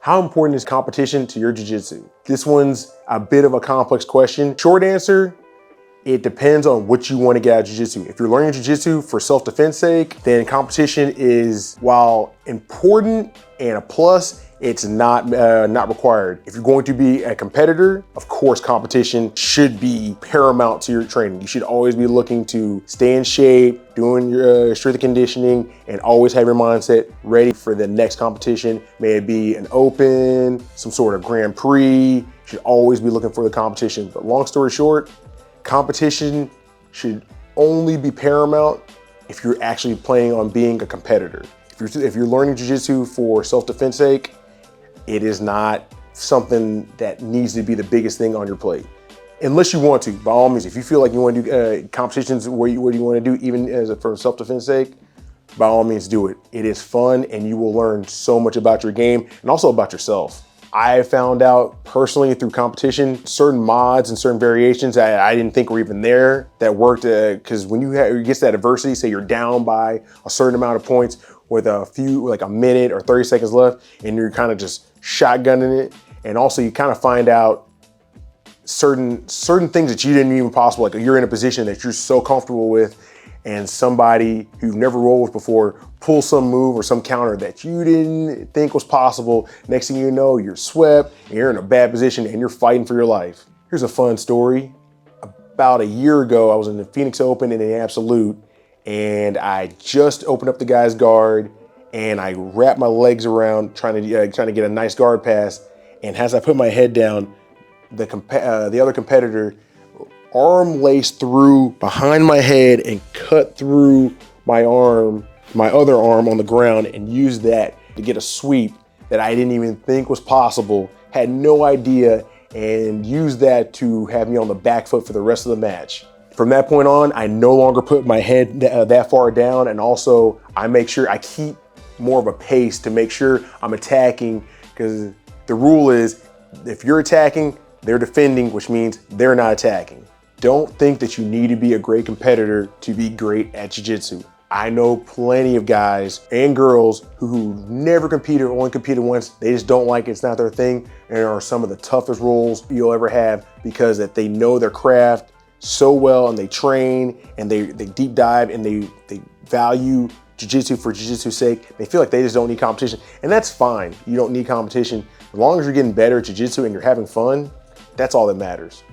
How important is competition to your jiu-jitsu? This one's a bit of a complex question. Short answer, it depends on what you want to get out of jiu-jitsu. If you're learning jiu-jitsu for self-defense sake, then competition is, while important and a plus, it's not required. If you're going to be a competitor, of course, competition should be paramount to your training. You should always be looking to stay in shape, doing your strength and conditioning, and always have your mindset ready for the next competition. May it be an open, some sort of Grand Prix. You should always be looking for the competition. But long story short, competition should only be paramount if you're actually planning on being a competitor. If you're learning jiu-jitsu for self-defense sake, it is not something that needs to be the biggest thing on your plate. Unless you want to, by all means, if you feel like you want to do competitions what you want to do, even for self-defense sake, by all means do it. It is fun and you will learn so much about your game and also about yourself. I found out personally through competition, certain mods and certain variations that I didn't think were even there that worked, because when you get to that adversity, say you're down by a certain amount of points with like a minute or 30 seconds left, and you're kind of just shotgunning it. And also you kind of find out certain things that you didn't even possible, like you're in a position that you're so comfortable with and somebody who you've never rolled with before pulls some move or some counter that you didn't think was possible. Next thing you know, you're swept and you're in a bad position and you're fighting for your life. Here's a fun story. About a year ago, I was in the Phoenix Open in the Absolute, and I just opened up the guy's guard and I wrapped my legs around trying to get a nice guard pass. And as I put my head down, the other competitor arm laced through behind my head and cut through my other arm on the ground, and used that to get a sweep that I didn't even think was possible, had no idea, and used that to have me on the back foot for the rest of the match. From that point on, I no longer put my head that far down, and also I make sure I keep more of a pace to make sure I'm attacking, because the rule is if you're attacking, they're defending, which means they're not attacking. Don't think that you need to be a great competitor to be great at jiu-jitsu. I know plenty of guys and girls who never competed or only competed once. They just don't like it, it's not their thing, and are some of the toughest roles you'll ever have because that they know their craft so well, and they train and they deep dive and they value jiu-jitsu for jiu-jitsu's sake. They feel like they just don't need competition, and that's fine. You don't need competition. As long as you're getting better at jiu-jitsu and you're having fun, that's all that matters.